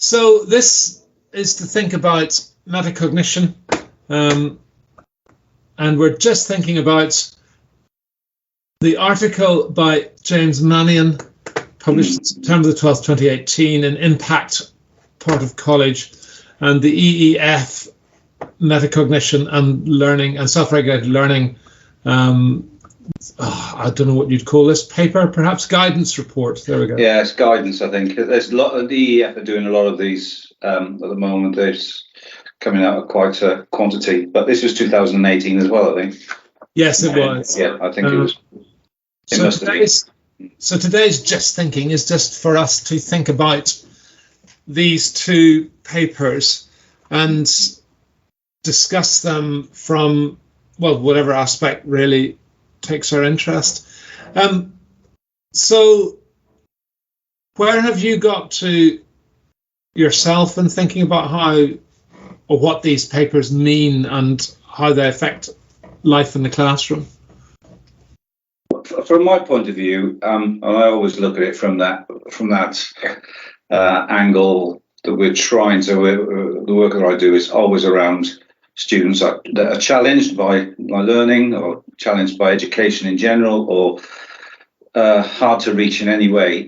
So this is to think about metacognition, and we're just thinking about the article by James Mannion, published September the 12th, 2018, in Impact, part of college, and the EEF, metacognition and learning and self-regulated learning. I don't know what you'd call this paper, perhaps guidance report. There we go. Yeah, it's guidance. I think there's a lot of the EEF are doing a lot of these at the moment. There's coming out of quite a quantity, but this was 2018 as well, I think. Yes, it was. Yeah, I think it was. So today's just thinking is just for us to think about these two papers and discuss them from, well, whatever aspect really takes our interest. So where have you got to yourself in thinking about how or what these papers mean and how they affect life in the classroom? From my point of view, and I always look at it from that angle that we're trying to. The work that I do is always around students that are challenged by learning, or challenged by education in general, or hard to reach in any way.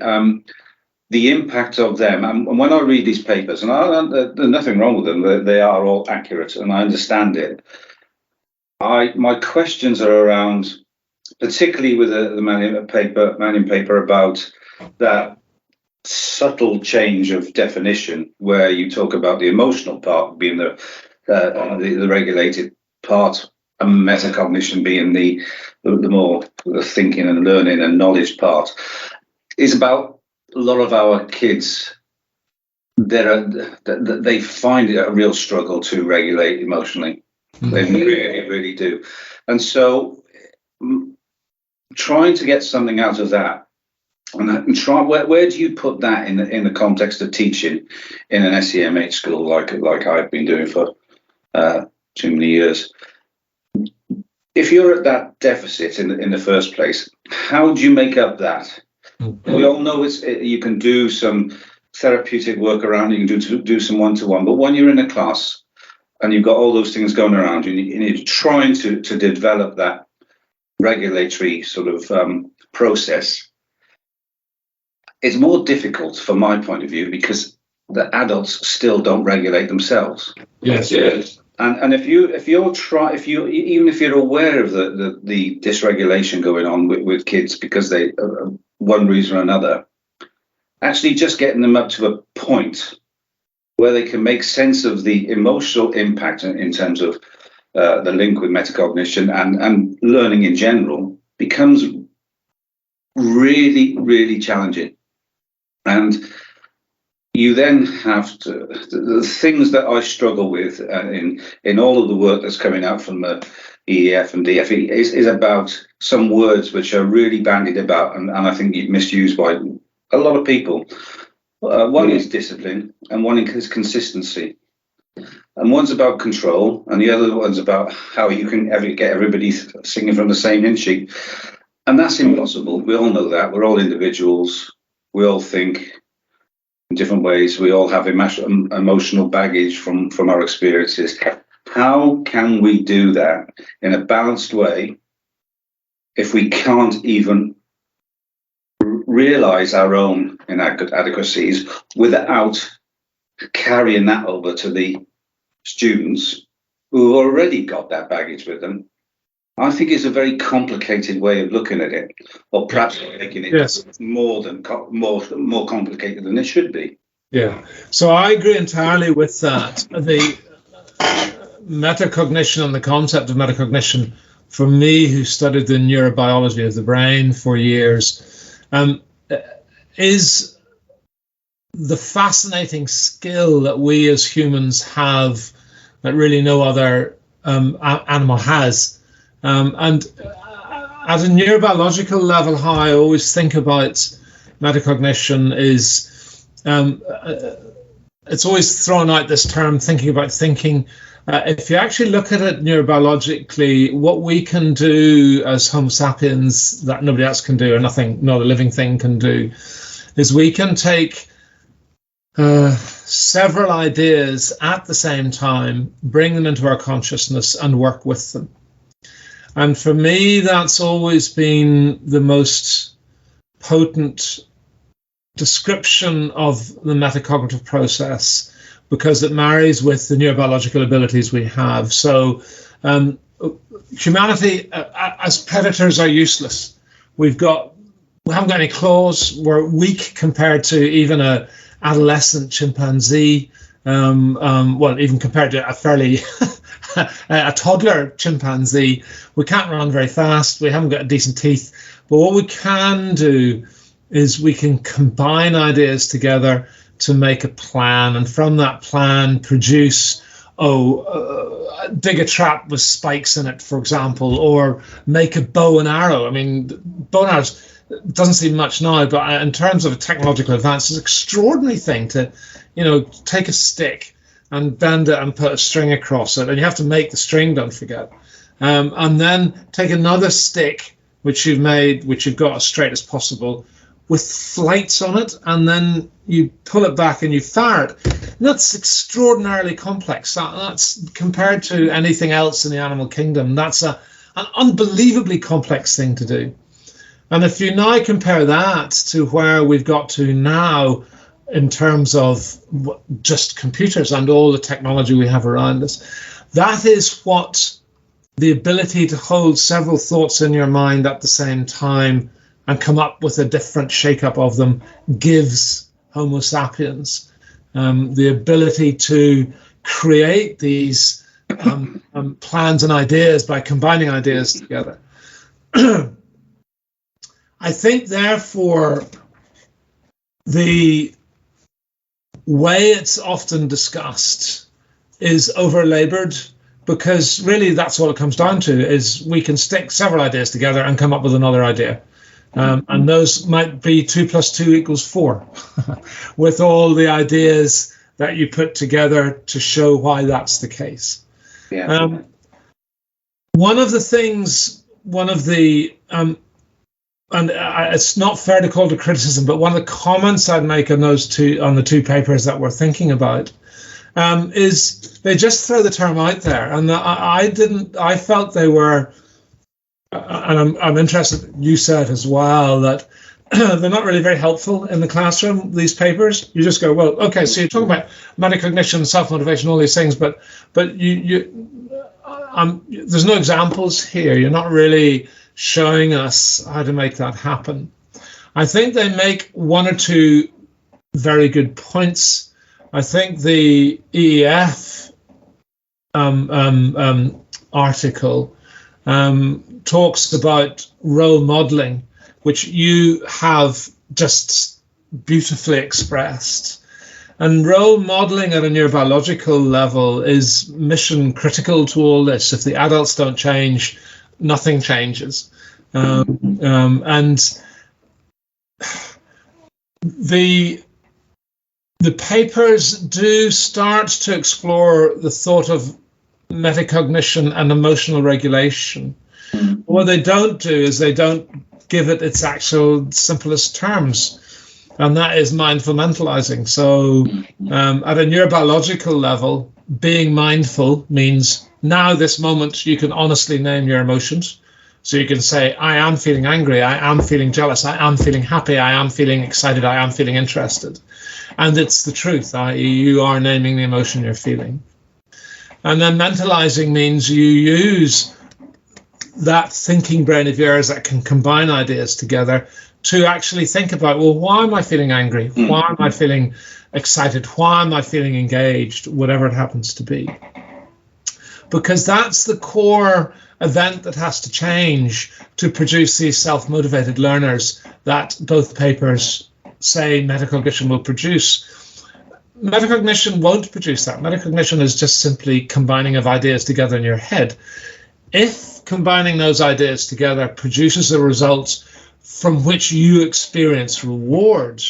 The impact of them, and when I read these papers, and there's nothing wrong with them, they are all accurate, and I understand it. My questions are around, particularly with the Mannion paper about that subtle change of definition, where you talk about the emotional part being the regulated part, and metacognition being the more the thinking and learning and knowledge part, is about a lot of our kids. They find it a real struggle to regulate emotionally. Mm-hmm. They really do, and so trying to get something out of that, and try where do you put that in the context of teaching in an SEMH school like I've been doing for too many years? If you're at that deficit in the first place, how do you make up that? Mm-hmm. We all know you can do some therapeutic work around, you can do some one-to-one, but when you're in a class and you've got all those things going around you, and you're trying to develop that regulatory sort of process, it's more difficult from my point of view because the adults still don't regulate themselves. Yes. And if you're aware of the dysregulation going on with kids because they one reason or another, actually just getting them up to a point where they can make sense of the emotional impact in terms of the link with metacognition and learning in general becomes really, really challenging. And you then have to, the things that I struggle with in all of the work that's coming out from the EEF and DFE is about some words which are really bandied about and I think misused by a lot of people. One is discipline and one is consistency. And one's about control, and the other one's about how you can get everybody singing from the same hymn sheet. And that's impossible. We all know that. We're all individuals. We all think in different ways. We all have emotional baggage from our experiences. How can we do that in a balanced way if we can't even realize our own inadequacies without carrying that over to the students who have already got that baggage with them? I think it's a very complicated way of looking at it, or perhaps making it more complicated than it should be. Yeah, so I agree entirely with that. The metacognition and the concept of metacognition, for me, who studied the neurobiology of the brain for years, is the fascinating skill that we as humans have that really no other animal has. And at a neurobiological level, how I always think about metacognition is it's always thrown out this term, thinking about thinking. If you actually look at it neurobiologically, what we can do as Homo sapiens that nobody else can do, or no living thing can do, is we can take several ideas at the same time, bring them into our consciousness and work with them. And for me, that's always been the most potent description of the metacognitive process, because it marries with the neurobiological abilities we have. So humanity as predators are useless. We haven't got any claws. We're weak compared to even a adolescent chimpanzee. Well, even compared to a fairly a toddler chimpanzee. We can't run very fast. We haven't got decent teeth. But what we can do is we can combine ideas together to make a plan, and from that plan produce dig a trap with spikes in it, for example, or make a bow and arrow. I mean, bow and arrows doesn't seem much now, but in terms of a technological advance, it's an extraordinary thing to, take a stick and bend it and put a string across it, and you have to make the string, don't forget, and then take another stick which you've got as straight as possible, with flights on it, and then you pull it back and you fire it. And that's extraordinarily complex. That's compared to anything else in the animal kingdom. That's an unbelievably complex thing to do. And if you now compare that to where we've got to now in terms of just computers and all the technology we have around us, that is what the ability to hold several thoughts in your mind at the same time and come up with a different shake-up of them gives Homo sapiens. The ability to create these plans and ideas by combining ideas together. I think, therefore, the way it's often discussed is over-labored, because really that's all it comes down to, is we can stick several ideas together and come up with another idea. And those might be 2 + 2 = 4 with all the ideas that you put together to show why that's the case. Yeah. It's not fair to call it a criticism, but one of the comments I'd make on the two papers that we're thinking about is they just throw the term out there, and I felt they were. And I'm interested, you said as well, that they're not really very helpful in the classroom, these papers. You just go, well, okay, so you're talking about metacognition, self-motivation, all these things, but there's no examples here. You're not really showing us how to make that happen. I think they make one or two very good points. I think the EEF article talks about role modeling, which you have just beautifully expressed. And role modeling at a neurobiological level is mission critical to all this. If the adults don't change, nothing changes. And the papers do start to explore the thought of metacognition and emotional regulation. What they don't do is they don't give it its actual simplest terms, and that is mindful mentalizing. So at a neurobiological level, being mindful means now, this moment, you can honestly name your emotions. So you can say, I am feeling angry, I am feeling jealous, I am feeling happy, I am feeling excited, I am feeling interested. And it's the truth, i.e. you are naming the emotion you're feeling. And then mentalizing means you use that thinking brain of yours that can combine ideas together to actually think about, well, why am I feeling angry? Why am I feeling excited? Why am I feeling engaged? Whatever it happens to be. Because that's the core event that has to change to produce these self-motivated learners that both papers say metacognition will produce. Metacognition won't produce that. Metacognition is just simply combining of ideas together in your head. If combining those ideas together produces a result from which you experience reward,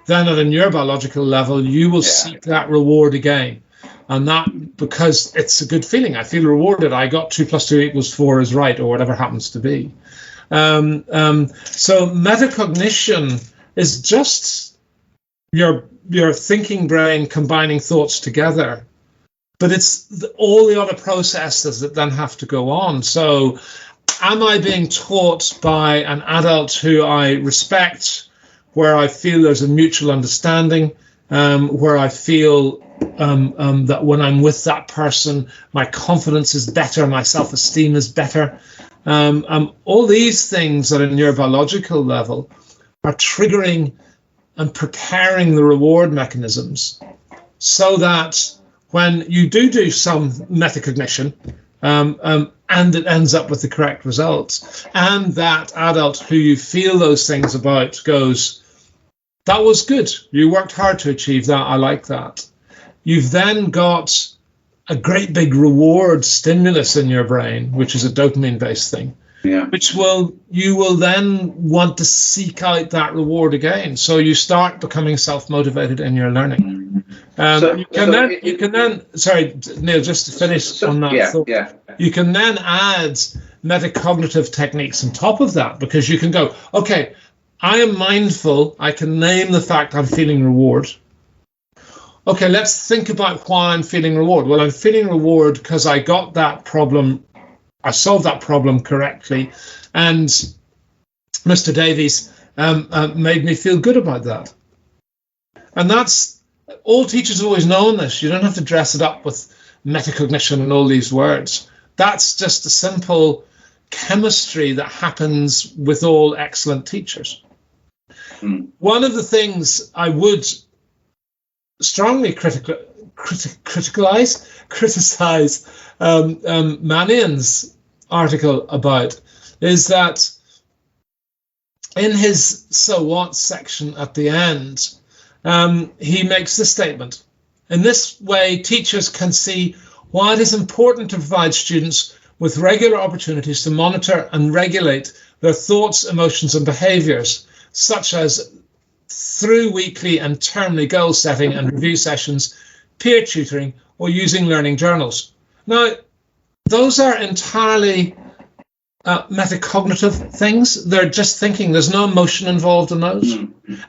then at a neurobiological level, you will seek that reward again. And that because it's a good feeling. I feel rewarded. I got 2 + 2 = 4 is right, or whatever happens to be. So metacognition is just your your thinking brain combining thoughts together, but it's all the other processes that then have to go on. So am I being taught by an adult who I respect, where I feel there's a mutual understanding, where I feel that when I'm with that person, my confidence is better, my self-esteem is better. All these things at a neurobiological level are triggering and preparing the reward mechanisms so that when you do some metacognition, and it ends up with the correct results, and that adult who you feel those things about goes, that was good, you worked hard to achieve that, I like that. You've then got a great big reward stimulus in your brain, which is a dopamine-based thing, which you will then want to seek out that reward again. So you start becoming self-motivated in your learning. You can then, sorry, Neil, just to finish on that thought. You can then add metacognitive techniques on top of that, because you can go, okay, I am mindful, I can name the fact I'm feeling reward. Okay, let's think about why I'm feeling reward. Well, I'm feeling reward because I got that problem, I solved that problem correctly, and Mr. Davies made me feel good about that. And that's, all teachers have always known this. You don't have to dress it up with metacognition and all these words. That's just a simple chemistry that happens with all excellent teachers. One of the things I would strongly criticize Mannion's article about is that in his so what section at the end, he makes this statement: in this way, teachers can see why it is important to provide students with regular opportunities to monitor and regulate their thoughts, emotions, and behaviors, such as through weekly and termly goal setting and review sessions, peer tutoring, or using learning journals. Now, those are entirely metacognitive things. They're just thinking. There's no emotion involved in those.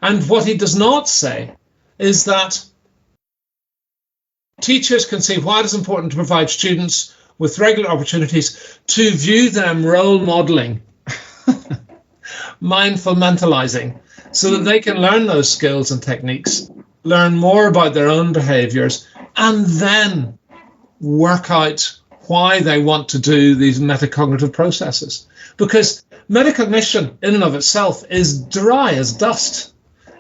And what he does not say is that teachers can see why it is important to provide students with regular opportunities to view them role modeling, mindful mentalizing, so that they can learn those skills and techniques, learn more about their own behaviors, and then work out why they want to do these metacognitive processes. Because metacognition in and of itself is dry as dust.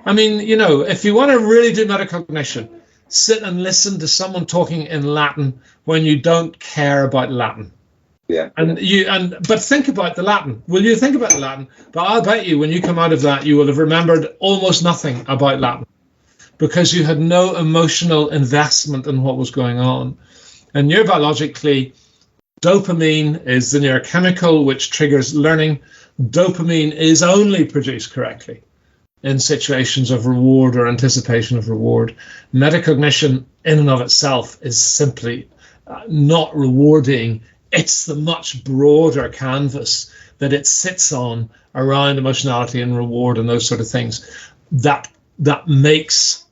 I mean, you know, if you want to really do metacognition, sit and listen to someone talking in Latin when you don't care about Latin. But think about the Latin. Will you think about the Latin? But I'll bet you when you come out of that, you will have remembered almost nothing about Latin, because you had no emotional investment in what was going on. And neurobiologically, dopamine is the neurochemical which triggers learning. Dopamine is only produced correctly in situations of reward or anticipation of reward. Metacognition in and of itself is simply not rewarding. It's the much broader canvas that it sits on around emotionality and reward and those sort of things that makes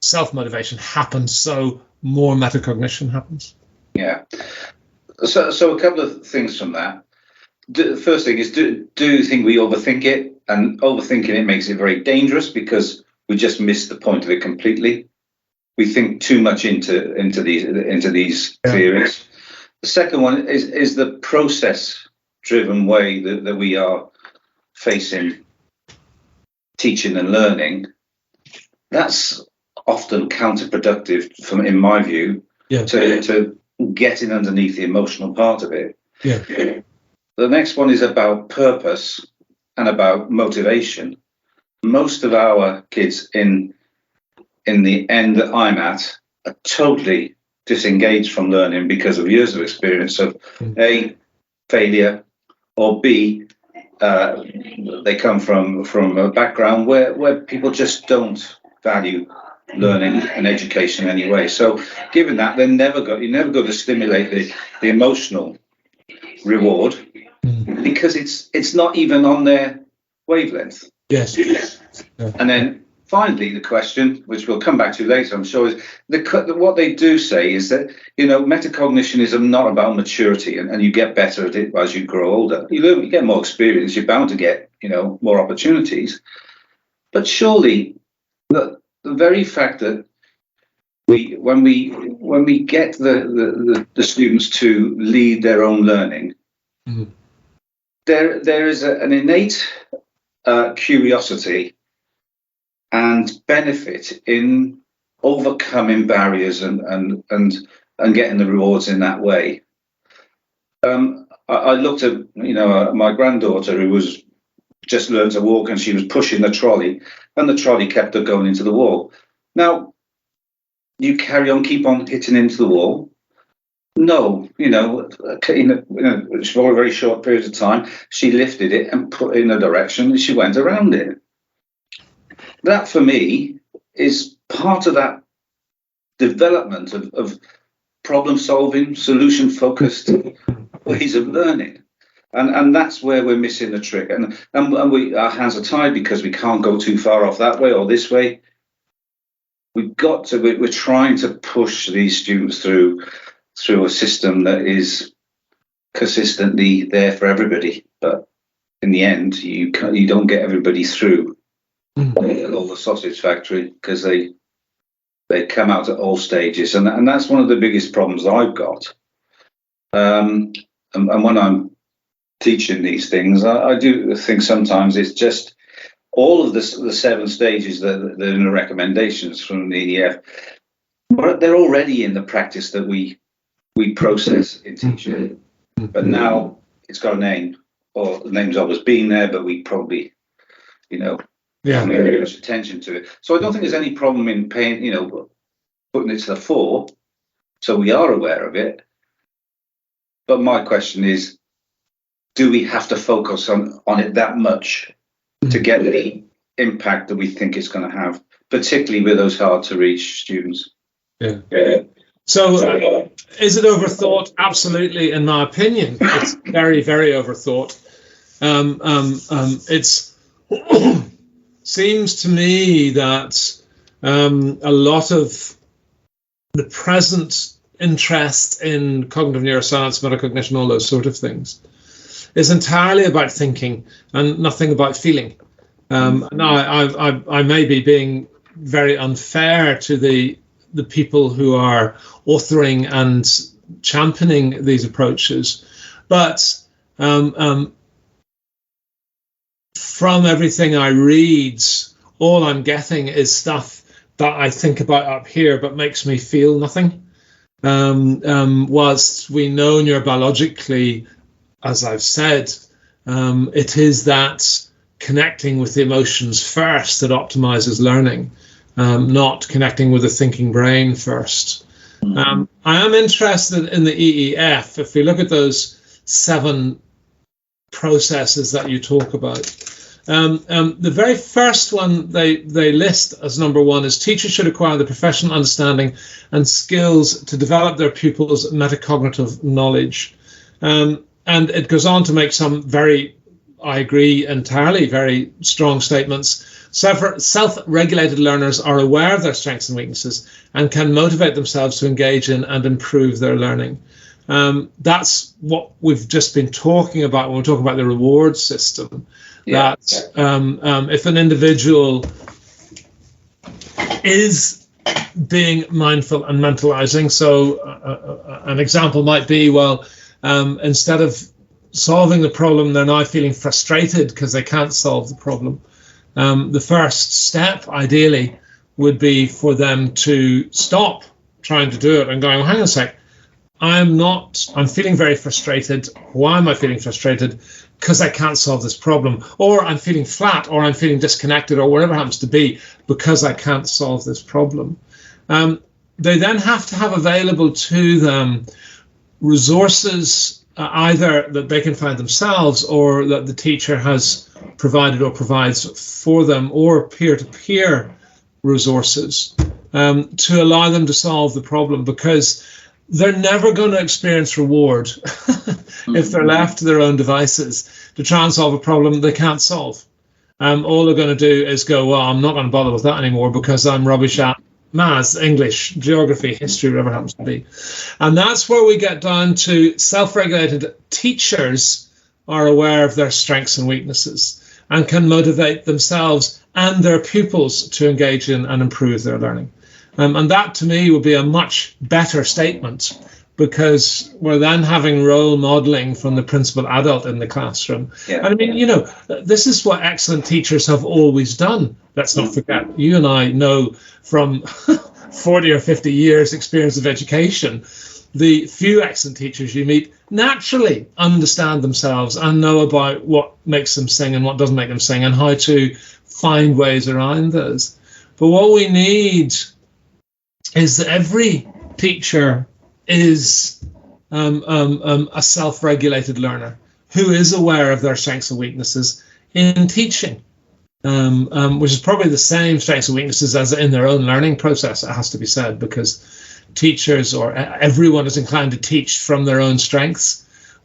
self-motivation happen, so more metacognition happens. Yeah. So a couple of things from that. The first thing is, do you think we overthink it? And overthinking it makes it very dangerous because we just miss the point of it completely. We think too much into these theories. The second one is the process-driven way that we are facing teaching and learning. That's often counterproductive, in my view, to getting underneath the emotional part of it. Yeah. The next one is about purpose and about motivation. Most of our kids in the end that I'm at are totally disengaged from learning because of years of experience of A, failure, or B, they come from a background where people just don't value learning and education anyway. So given that, you never go to stimulate the emotional reward because it's not even on their wavelength. Yes. And then finally, the question, which we'll come back to later, I'm sure, is what they do say is that, metacognition is not about maturity, and you get better at it as you grow older. You get more experience, you're bound to get, more opportunities. But surely, the very fact that when we get the students to lead their own learning, mm-hmm. there is an innate curiosity and benefit in overcoming barriers and getting the rewards in that way. I looked at my granddaughter, who was just learned to walk, and she was pushing the trolley, and the trolley kept her going into the wall. Now, you keep on hitting into the wall. No, in a very short period of time, she lifted it and put it in a direction, and she went around it. That, for me, is part of that development of problem-solving, solution-focused ways of learning. And that's where we're missing the trick. And our hands are tied because we can't go too far off that way or this way. We're trying to push these students through a system that is consistently there for everybody. But in the end, you don't get everybody through all the sausage factory, because they come out at all stages. And that's one of the biggest problems I've got. And when I'm teaching these things, I do think sometimes it's just all of the 7 stages that are in the recommendations from the EDF, but they're already in the practice that we process in teaching. But now it's got a name, or the name's always been there, but we probably, don't pay much attention to it. So I don't think there's any problem in putting it to the fore, so we are aware of it. But my question is, do we have to focus on it that much to get the impact that we think it's going to have, particularly with those hard-to-reach students? Yeah. So is it overthought? Absolutely, in my opinion. It's very, very overthought. It's seems to me that a lot of the present interest in cognitive neuroscience, metacognition, all those sort of things, is entirely about thinking and nothing about feeling. Now, I may be being very unfair to the people who are authoring and championing these approaches, but from everything I read, all I'm getting is stuff that I think about up here, but makes me feel nothing. Whilst we know neurobiologically, as I've said, it is that connecting with the emotions first that optimizes learning, not connecting with the thinking brain first. I am interested in the EEF. If we look at those 7 processes that you talk about, the very first one they list as number 1 is teachers should acquire the professional understanding and skills to develop their pupils' metacognitive knowledge. And it goes on to make some I agree entirely, very strong statements. Self-regulated learners are aware of their strengths and weaknesses and can motivate themselves to engage in and improve their learning. That's what we've just been talking about when we're talking about the reward system. Yeah. That if an individual is being mindful and mentalizing, so an example might be, instead of solving the problem, they're now feeling frustrated because they can't solve the problem. The first step, ideally, would be for them to stop trying to do it and going, well, hang on a sec, I'm feeling very frustrated. Why am I feeling frustrated? Because I can't solve this problem. Or I'm feeling flat, or I'm feeling disconnected, or whatever it happens to be, because I can't solve this problem. They then have to have available to them resources, either that they can find themselves or that the teacher has provided or provides for them, or peer-to-peer resources to allow them to solve the problem, because they're never going to experience reward if they're left to their own devices to try and solve a problem they can't solve. all they're going to do is go, well, I'm not going to bother with that anymore because I'm rubbish at maths, English, geography, history, whatever it happens to be. And that's where we get down to self-regulated teachers are aware of their strengths and weaknesses and can motivate themselves and their pupils to engage in and improve their learning. And that, to me, would be a much better statement, because we're then having role modeling from the principal adult in the classroom. Yeah. And I mean, you know, this is what excellent teachers have always done. Let's not forget, you and I know from 40 or 50 years experience of education, the few excellent teachers you meet naturally understand themselves and know about what makes them sing and what doesn't make them sing and how to find ways around those. But what we need is that every teacher is a self-regulated learner who is aware of their strengths and weaknesses in teaching, which is probably the same strengths and weaknesses as in their own learning process, it has to be said, because teachers or everyone is inclined to teach from their own strengths.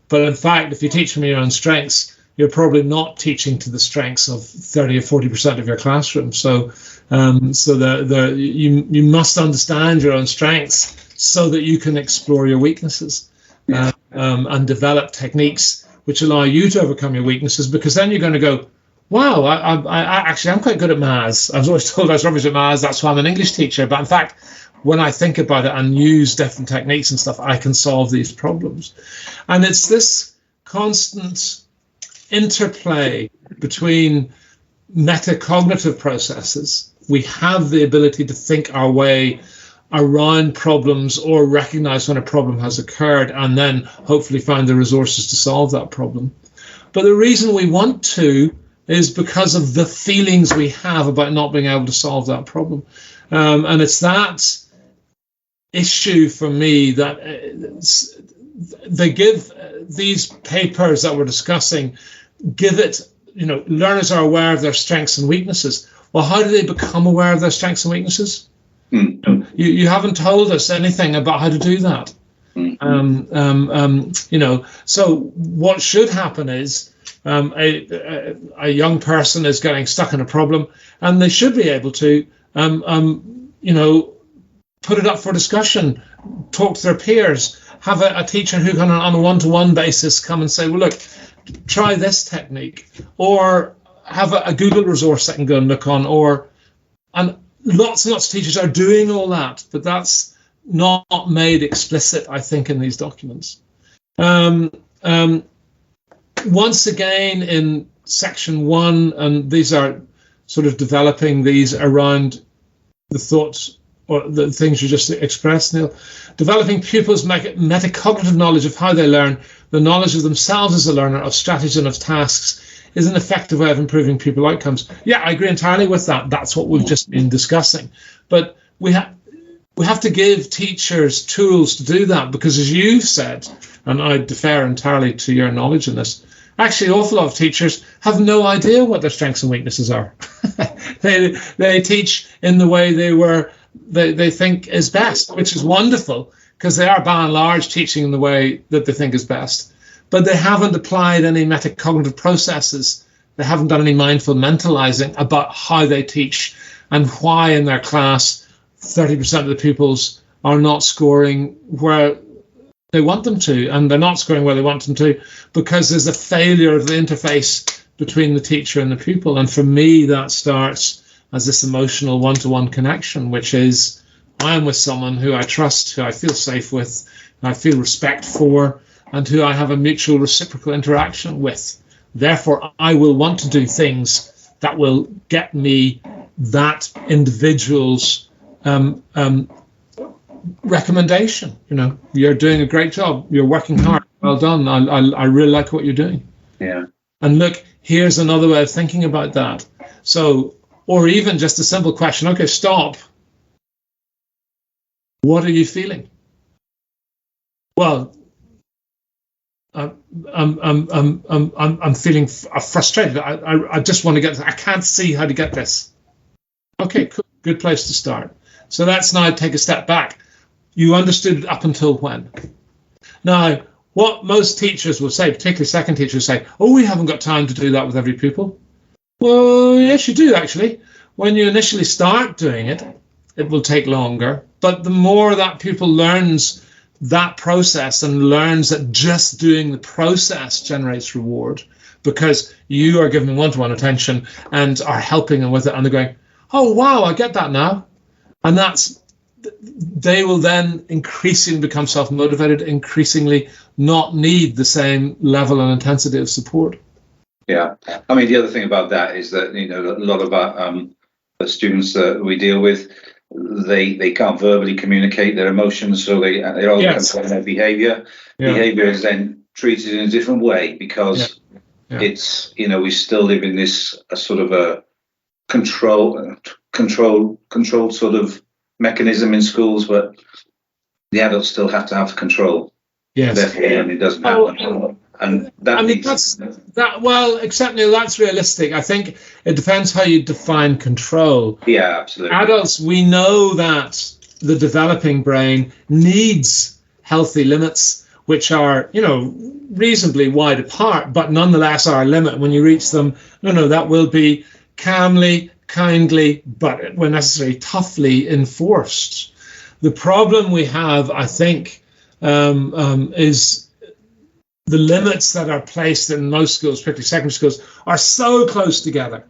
But in fact, if you teach from your own strengths, you're probably not teaching to the strengths of 30 or 40% of your classroom. So you must understand your own strengths so that you can explore your weaknesses and develop techniques which allow you to overcome your weaknesses, because then you're going to go, wow, I'm quite good at maths. I was always told I was rubbish at maths, that's why I'm an English teacher. But in fact, when I think about it and use different techniques and stuff, I can solve these problems. And it's this constant interplay between metacognitive processes. We have the ability to think our way around problems or recognize when a problem has occurred and then hopefully find the resources to solve that problem. But the reason we want to is because of the feelings we have about not being able to solve that problem. And it's that issue for me that they give these papers that we're discussing, give it, you know, learners are aware of their strengths and weaknesses. Well, how do they become aware of their strengths and weaknesses? You haven't told us anything about how to do that. You know, so what should happen is a young person is getting stuck in a problem, and they should be able to, you know, put it up for discussion, talk to their peers, have a teacher who can, on a one-to-one basis, come and say, well, look, try this technique, or have a Google resource that can go and look on, and lots and lots of teachers are doing all that, but that's not made explicit, I think, in these documents. Once again, in section 1, and these are sort of developing these around the thoughts or the things you just expressed, Neil, developing pupils' metacognitive knowledge of how they learn, the knowledge of themselves as a learner, of strategies and of tasks, is an effective way of improving pupil outcomes. Yeah, I agree entirely with that. That's what we've just been discussing. But we have to give teachers tools to do that, because as you've said, and I defer entirely to your knowledge in this, actually an awful lot of teachers have no idea what their strengths and weaknesses are. They teach in the way they think is best, which is wonderful, because they are by and large teaching in the way that they think is best. But they haven't applied any metacognitive processes. They haven't done any mindful mentalizing about how they teach and why in their class 30% of the pupils are not scoring where they want them to, and they're not scoring where they want them to because there's a failure of the interface between the teacher and the pupil. And for me, that starts as this emotional one-to-one connection, which is I am with someone who I trust, who I feel safe with, who I feel respect for, and who I have a mutual reciprocal interaction with. Therefore, I will want to do things that will get me that individual's recommendation. You know, you're doing a great job. You're working hard. Well done. I really like what you're doing. Yeah. And look, here's another way of thinking about that. So, or even just a simple question. Okay, stop. What are you feeling? Well, I'm feeling frustrated. I just want to get this. I can't see how to get this. Okay, cool. Good place to start. So let's now take a step back. You understood it up until when? Now, what most teachers will say, particularly second teachers, say, oh, we haven't got time to do that with every pupil. Well, yes, you do actually. When you initially start doing it, it will take longer. But the more that pupil learns that process and learns that just doing the process generates reward, because you are giving one-to-one attention and are helping them with it, and they're going, oh, wow, I get that now. And they will then increasingly become self-motivated, increasingly not need the same level and intensity of support. Yeah, I mean, the other thing about that is that, you know, a lot of our the students that we deal with, they can't verbally communicate their emotions, so they all control their behavior. Yeah. Behavior is then treated in a different way because it's, you know, we still live in this sort of a controlled sort of mechanism in schools, but the adults still have to have control. Yes, therefore, it doesn't happen. And that, I mean, that's that. Well, except that's realistic. I think it depends how you define control. Yeah, absolutely. Adults, we know that the developing brain needs healthy limits, which are, you know, reasonably wide apart, but nonetheless are a limit. When you reach them, that will be calmly, kindly, but when necessary, toughly enforced. The problem we have, I think, is the limits that are placed in most schools, particularly secondary schools, are so close together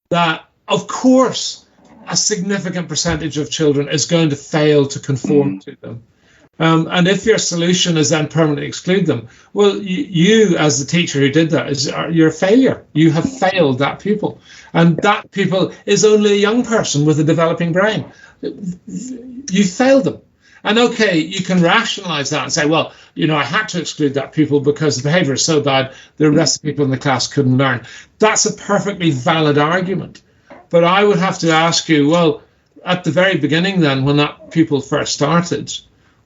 that, of course, a significant percentage of children is going to fail to conform to them. And if your solution is then permanently exclude them, well, you as the teacher who did that, you're a failure. You have failed that pupil. And that pupil is only a young person with a developing brain. You failed them. And okay, you can rationalize that and say, well, I had to exclude that pupil because the behavior is so bad, the rest of the people in the class couldn't learn. That's a perfectly valid argument. But I would have to ask you, well, at the very beginning then, when that pupil first started,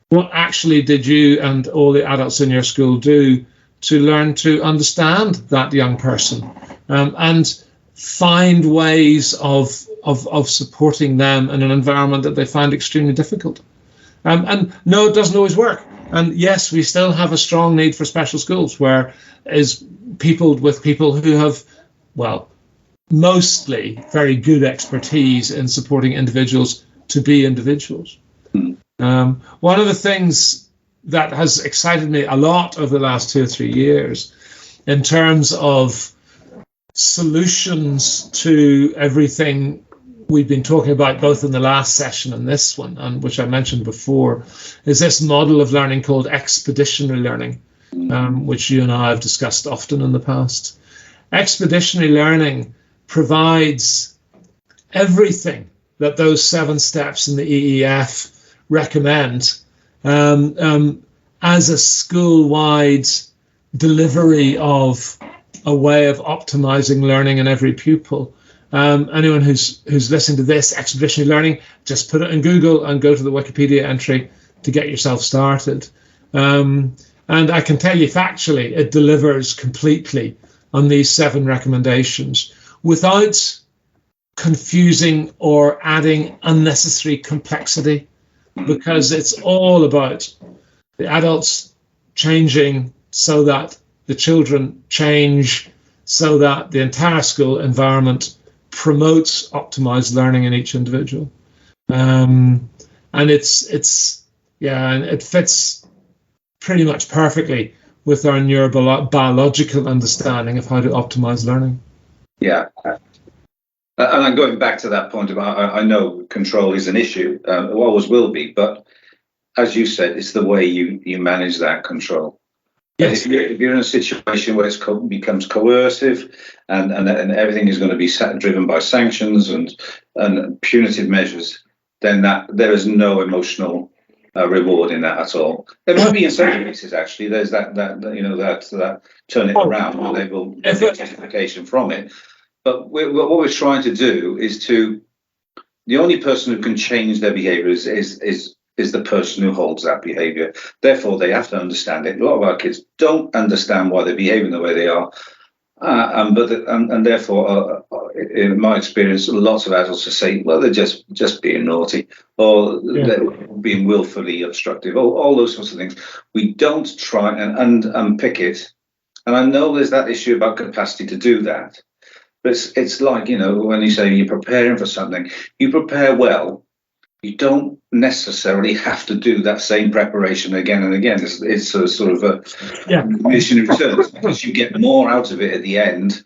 what actually did you and all the adults in your school do to learn to understand that young person and find ways of supporting them in an environment that they find extremely difficult? And no, it doesn't always work. And yes, we still have a strong need for special schools, where is people who have, well, mostly very good expertise in supporting individuals to be individuals. One of the things that has excited me a lot over the last 2 or 3 years in terms of solutions to everything we've been talking about both in the last session and this one, and which I mentioned before, is this model of learning called expeditionary learning, which you and I have discussed often in the past. Expeditionary learning provides everything that those 7 steps in the EEF recommend as a school-wide delivery of a way of optimizing learning in every pupil. Anyone who's listening to this, expeditionary learning, just put it in Google and go to the Wikipedia entry to get yourself started. And I can tell you factually, it delivers completely on these 7 recommendations without confusing or adding unnecessary complexity, because it's all about the adults changing so that the children change, so that the entire school environment promotes optimized learning in each individual. And it fits pretty much perfectly with our neurobiological understanding of how to optimize learning. Yeah. And I'm going back to that point about, I know control is an issue, it always will be, but as you said, it's the way you manage that control. Yes. If you're in a situation where it becomes coercive and everything is going to be driven by sanctions and punitive measures, then there is no emotional reward in that at all. There might be in certain cases, actually. There's that turn it around, and they will get justification from it. But what we're trying to do is the only person who can change their behavior is the person who holds that behavior. Therefore, they have to understand it. A lot of our kids don't understand why they're behaving the way they are. And therefore, in my experience, lots of adults will say, well, they're just being naughty, or they're being willfully obstructive, all those sorts of things. We don't try and unpick it. And I know there's that issue about capacity to do that. But it's like, when you say you're preparing for something, you prepare well. You don't necessarily have to do that same preparation again and again. It's a sort of a mission in returns, because you get more out of it at the end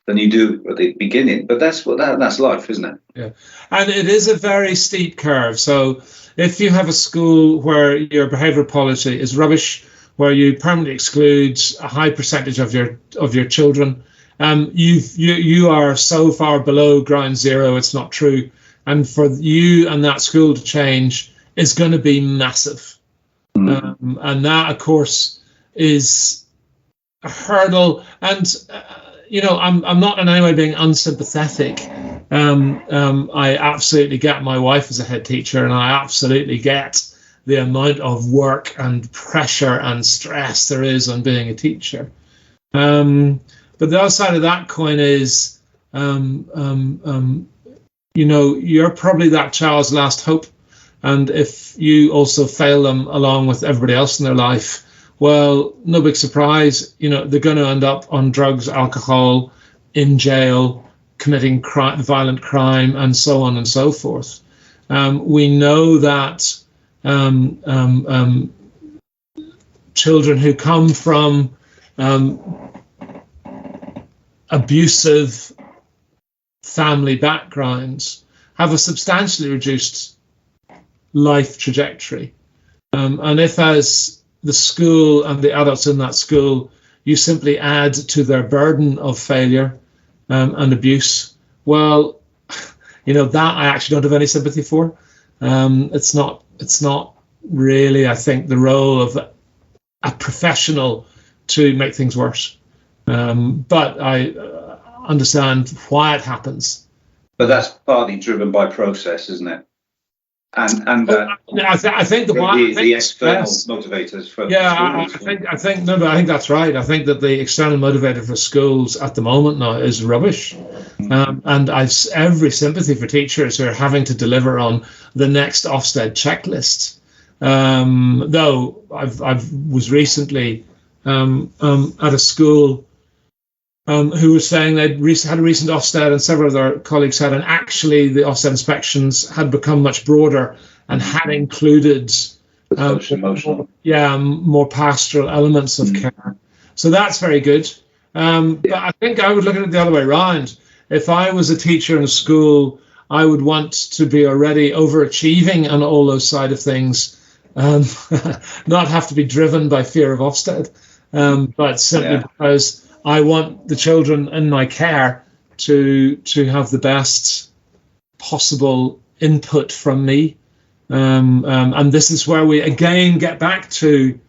than you do at the beginning. But that's life, isn't it? Yeah, and it is a very steep curve. So if you have a school where your behavioural policy is rubbish, where you permanently exclude a high percentage of your children, you are so far below ground zero, it's not true. And for you and that school to change is going to be massive. And that, of course, is a hurdle. And, I'm not in any way being unsympathetic. I absolutely get my wife as a head teacher, and I absolutely get the amount of work and pressure and stress there is on being a teacher. But the other side of that coin is, you're probably that child's last hope. And if you also fail them along with everybody else in their life, well, no big surprise, they're going to end up on drugs, alcohol, in jail, committing violent crime, and so on and so forth. We know that children who come from abusive family backgrounds have a substantially reduced life trajectory. And if, as the school and the adults in that school, you simply add to their burden of failure and abuse, well, that I actually don't have any sympathy for. It's not really, I think, the role of a professional to make things worse. But I understand why it happens. But that's partly driven by process, isn't it? And I think the external motivators for schools. I think that's right. I think that the external motivator for schools at the moment now is rubbish. And I've every sympathy for teachers who are having to deliver on the next Ofsted checklist. Though I was recently at a school who was saying they'd had a recent Ofsted, and several of their colleagues had, and actually the Ofsted inspections had become much broader and had included more pastoral elements of care. So that's very good. But I think I would look at it the other way around. If I was a teacher in a school, I would want to be already overachieving on all those side of things, not have to be driven by fear of Ofsted, but simply because I want the children in my care to have the best possible input from me. And this is where we again get back to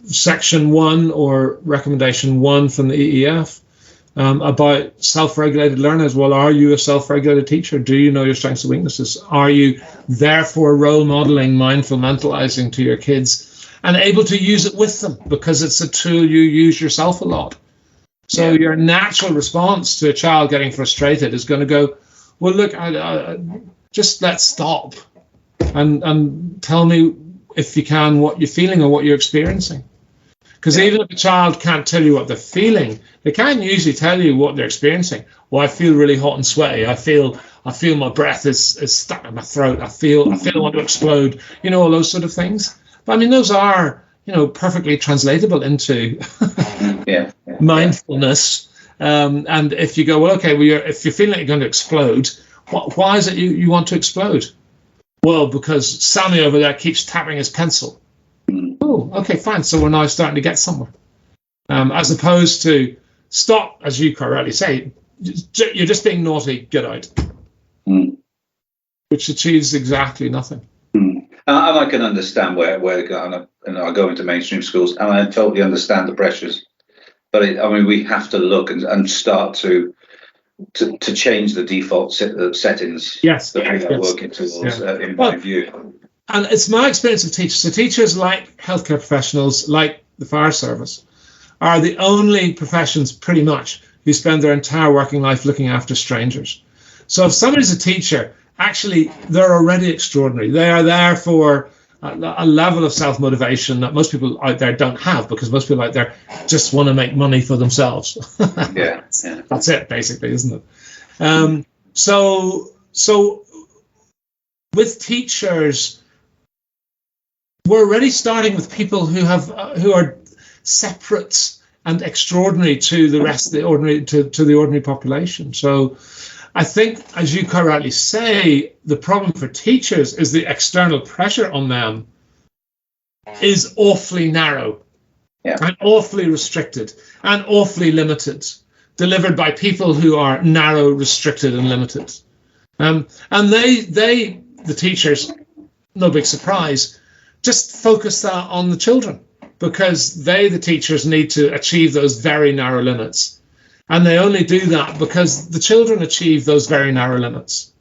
section 1 or recommendation 1 from the EEF about self-regulated learners. Well, are you a self-regulated teacher? Do you know your strengths and weaknesses? Are you therefore role modeling, mindful mentalizing to your kids and able to use it with them, because it's a tool you use yourself a lot? So your natural response to a child getting frustrated is going to go, well, look, just let's stop and tell me, if you can, what you're feeling or what you're experiencing. Because even if a child can't tell you what they're feeling, they can usually tell you what they're experiencing. Well, I feel really hot and sweaty. I feel my breath is stuck in my throat. I feel I want to explode. All those sort of things. But I mean, those are, perfectly translatable into mindfulness. And if you go, well, okay, if you're feeling like you're going to explode, why is it you want to explode? Well, because Sammy over there keeps tapping his pencil. Oh, okay, fine. So we're now starting to get somewhere. As opposed to stop, as you correctly say, you're just being naughty, get out. Which achieves exactly nothing. And I can understand where they're going, and I go into mainstream schools, and I totally understand the pressures. But we have to look and start to change the default settings. Yes, that we are working towards, in my view. And it's my experience of teachers. So teachers, like healthcare professionals, like the fire service, are the only professions pretty much who spend their entire working life looking after strangers. So if somebody's a teacher, actually, they're already extraordinary. They are there for a level of self-motivation that most people out there don't have, because most people out there just want to make money for themselves. Yeah. That's it, basically, isn't it? So with teachers, we're already starting with people who are separate and extraordinary to the rest of the ordinary, to the ordinary population. So I think, as you quite rightly say, the problem for teachers is the external pressure on them is awfully narrow, and awfully restricted and awfully limited, delivered by people who are narrow, restricted and limited. And the teachers, no big surprise, just focus that on the children, because the teachers, need to achieve those very narrow limits. And they only do that because the children achieve those very narrow limits.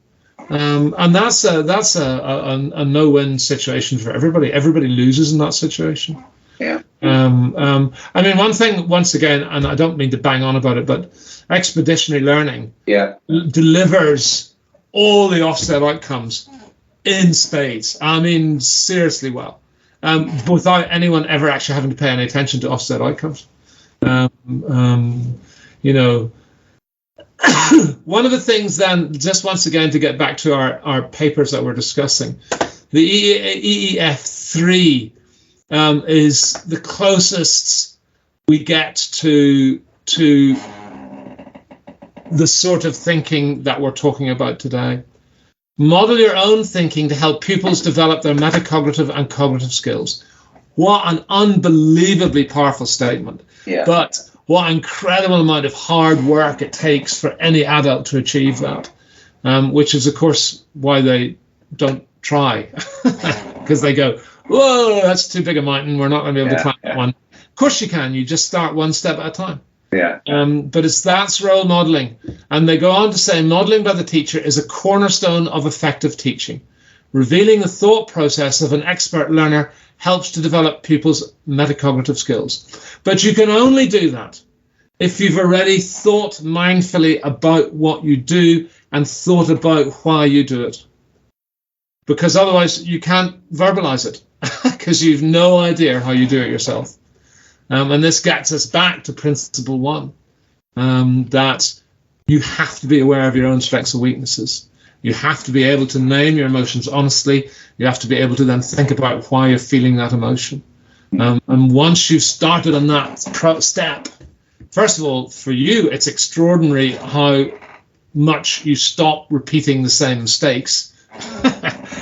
And that's a no-win situation for everybody. Everybody loses in that situation. Yeah. I mean, one thing, once again, and I don't mean to bang on about it, but expeditionary learning delivers all the Ofsted outcomes in spades. I mean, seriously well, without anyone ever actually having to pay any attention to Ofsted outcomes. You know, one of the things then, just once again, to get back to our papers that we're discussing, the EEF3 is the closest we get to the sort of thinking that we're talking about today. Model your own thinking to help pupils develop their metacognitive and cognitive skills. What an unbelievably powerful statement. Yeah. But what incredible amount of hard work it takes for any adult to achieve that, which is, of course, why they don't try, because they go, whoa, that's too big a mountain. We're not going to be able to climb that one. Of course you can. You just start one step at a time. Yeah. But that's role modeling. And they go on to say, modeling by the teacher is a cornerstone of effective teaching. Revealing the thought process of an expert learner helps to develop pupils' metacognitive skills. But you can only do that if you've already thought mindfully about what you do and thought about why you do it. Because otherwise you can't verbalize it, because you've no idea how you do it yourself. And this gets us back to principle one, that you have to be aware of your own strengths and weaknesses. You have to be able to name your emotions honestly. You have to be able to then think about why you're feeling that emotion. And once you've started on that step, first of all, for you, it's extraordinary how much you stop repeating the same mistakes,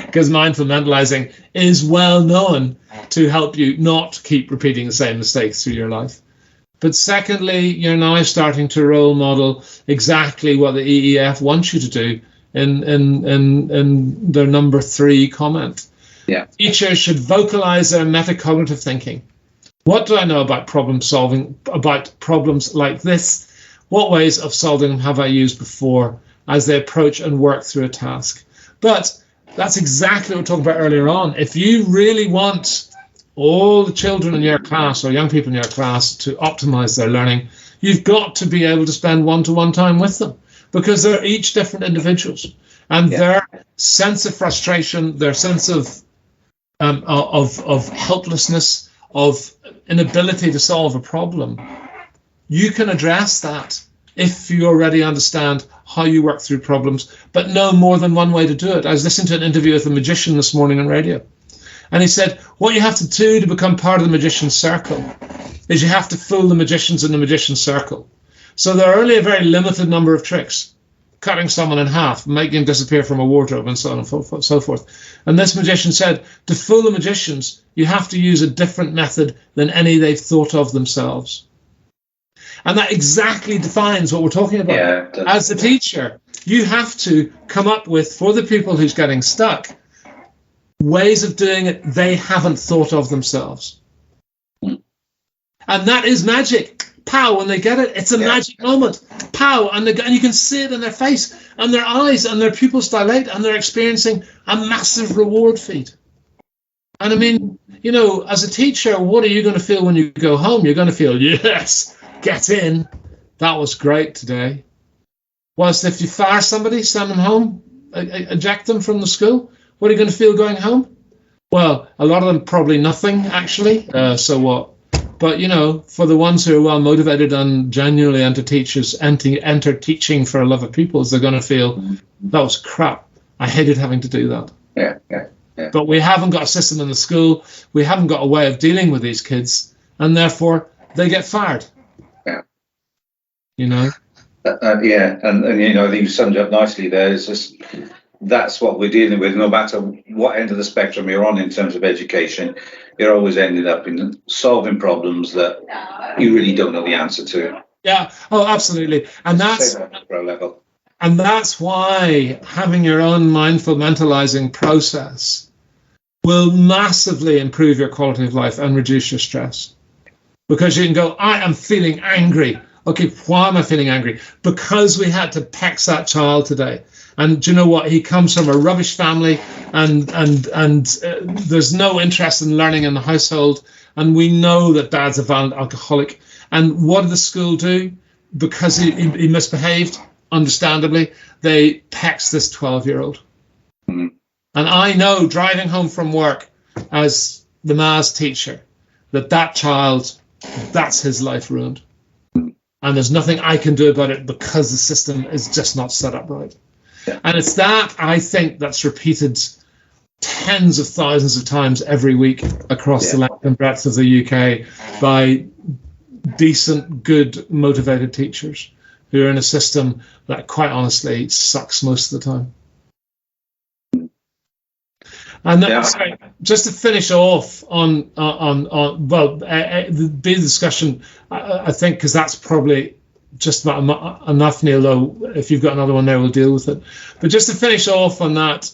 because mindful mentalizing is well known to help you not keep repeating the same mistakes through your life. But secondly, you're now starting to role model exactly what the EEF wants you to do in their number 3 comment. Yeah. Teachers should vocalize their metacognitive thinking. What do I know about problem solving, about problems like this? What ways of solving them have I used before as they approach and work through a task? But that's exactly what we talked about earlier on. If you really want all the children in your class or young people in your class to optimize their learning, you've got to be able to spend one-to-one time with them, because they're each different individuals, and their sense of frustration, their sense of helplessness, of inability to solve a problem, you can address that if you already understand how you work through problems, but know more than one way to do it. I was listening to an interview with a magician this morning on radio, and he said, what you have to do to become part of the magician's circle is you have to fool the magicians in the magician's circle. So there are only a very limited number of tricks: cutting someone in half, making him disappear from a wardrobe, and so on and so forth. And this magician said, to fool the magicians, you have to use a different method than any they've thought of themselves. And that exactly defines what we're talking about. Yeah, as a teacher, you have to come up with, for the people who's getting stuck, ways of doing it they haven't thought of themselves. And that is magic. Pow, when they get it, it's a magic moment. Pow, and you can see it in their face and their eyes, and their pupils dilate, and they're experiencing a massive reward feed. And I mean, you know, as a teacher, what are you going to feel when you go home? You're going to feel, yes, get in. That was great today. Whilst if you fire somebody, send them home, eject them from the school, what are you going to feel going home? Well, a lot of them probably nothing, actually. So what? But, for the ones who are well motivated and genuinely enter teaching for a love of peoples, they're going to feel, that was crap. I hated having to do that. Yeah. But we haven't got a system in the school. We haven't got a way of dealing with these kids. And therefore, they get fired. Yeah. Yeah. And I think you summed it up nicely there. It's just, that's what we're dealing with. No matter what end of the spectrum you're on in terms of education, you're always ended up in solving problems that you really don't know the answer to. Yeah. Oh, absolutely. And that's level. And that's why having your own mindful mentalizing process will massively improve your quality of life and reduce your stress. Because you can go, I am feeling angry. Okay, why am I feeling angry? Because we had to peck that child today. And do you know what? He comes from a rubbish family, and there's no interest in learning in the household. And we know that dad's a violent alcoholic. And what did the school do? Because he misbehaved, understandably, they pecked this 12-year-old. Mm-hmm. And I know, driving home from work as the maths teacher, that child, that's his life ruined. And there's nothing I can do about it because the system is just not set up right. Yeah. And it's that, I think, that's repeated tens of thousands of times every week across the length and breadth of the UK by decent, good, motivated teachers who are in a system that, quite honestly, sucks most of the time. And sorry, just to finish off on the discussion, I think, because that's probably just about enough, Neil, though if you've got another one there, we'll deal with it. But just to finish off on that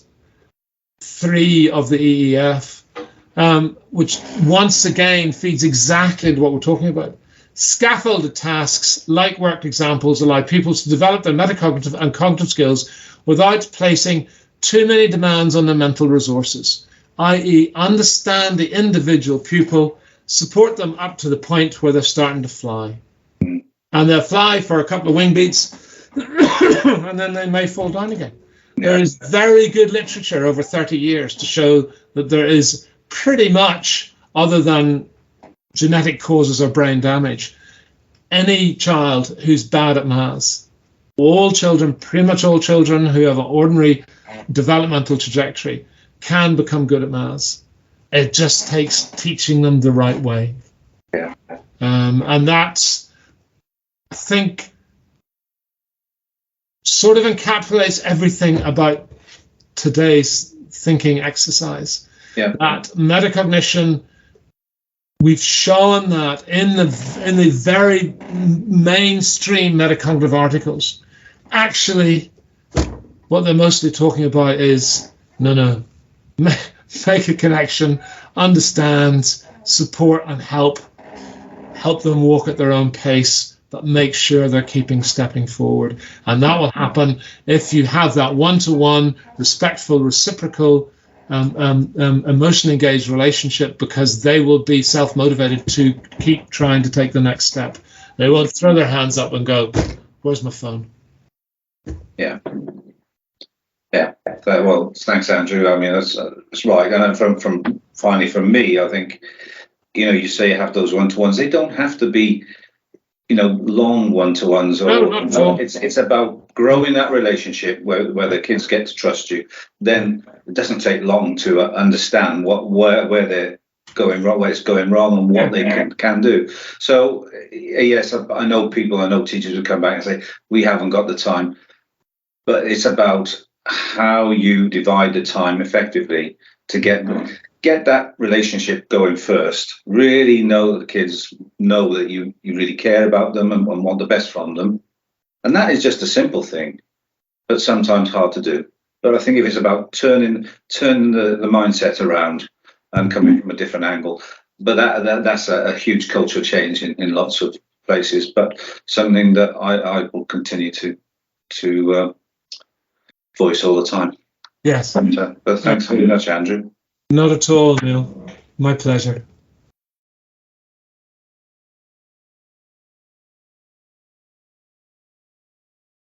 3 of the EEF, which once again feeds exactly into what we're talking about. Scaffolded tasks, like work examples, allow people to develop their metacognitive and cognitive skills without placing too many demands on their mental resources, i.e. understand the individual pupil, support them up to the point where they're starting to fly. And they'll fly for a couple of wing beats, and then they may fall down again. There is very good literature over 30 years to show that there is pretty much, other than genetic causes or brain damage, any child who's bad at maths, pretty much all children who have an ordinary developmental trajectory can become good at maths. It just takes teaching them the right way. And that's, I think, sort of encapsulates everything about today's thinking exercise. That metacognition, we've shown that in the very mainstream metacognitive articles, actually what they're mostly talking about is make a connection, understand, support and help them walk at their own pace, but make sure they're stepping forward. And that will happen if you have that one-to-one, respectful, reciprocal, emotionally engaged relationship, because they will be self-motivated to keep trying to take the next step. They won't throw their hands up and go, where's my phone? Well, thanks, Andrew. I mean, that's right. And from me, I think, you say you have those one-to-ones. They don't have to be, long one-to-ones. It's about growing that relationship where the kids get to trust you. Then it doesn't take long to understand where they're going wrong, where it's going wrong, and what they can do. So yes, I know teachers who come back and say we haven't got the time, but it's about how you divide the time effectively to get that relationship going first. Really know that the kids know that you really care about them and want the best from them. And that is just a simple thing, but sometimes hard to do. But I think if it's about turning the mindset around and coming from a different angle, but that's a huge cultural change in lots of places, but something that I will continue to voice all the time. Yes. But thanks very much, Andrew. Not at all, Neil. My pleasure.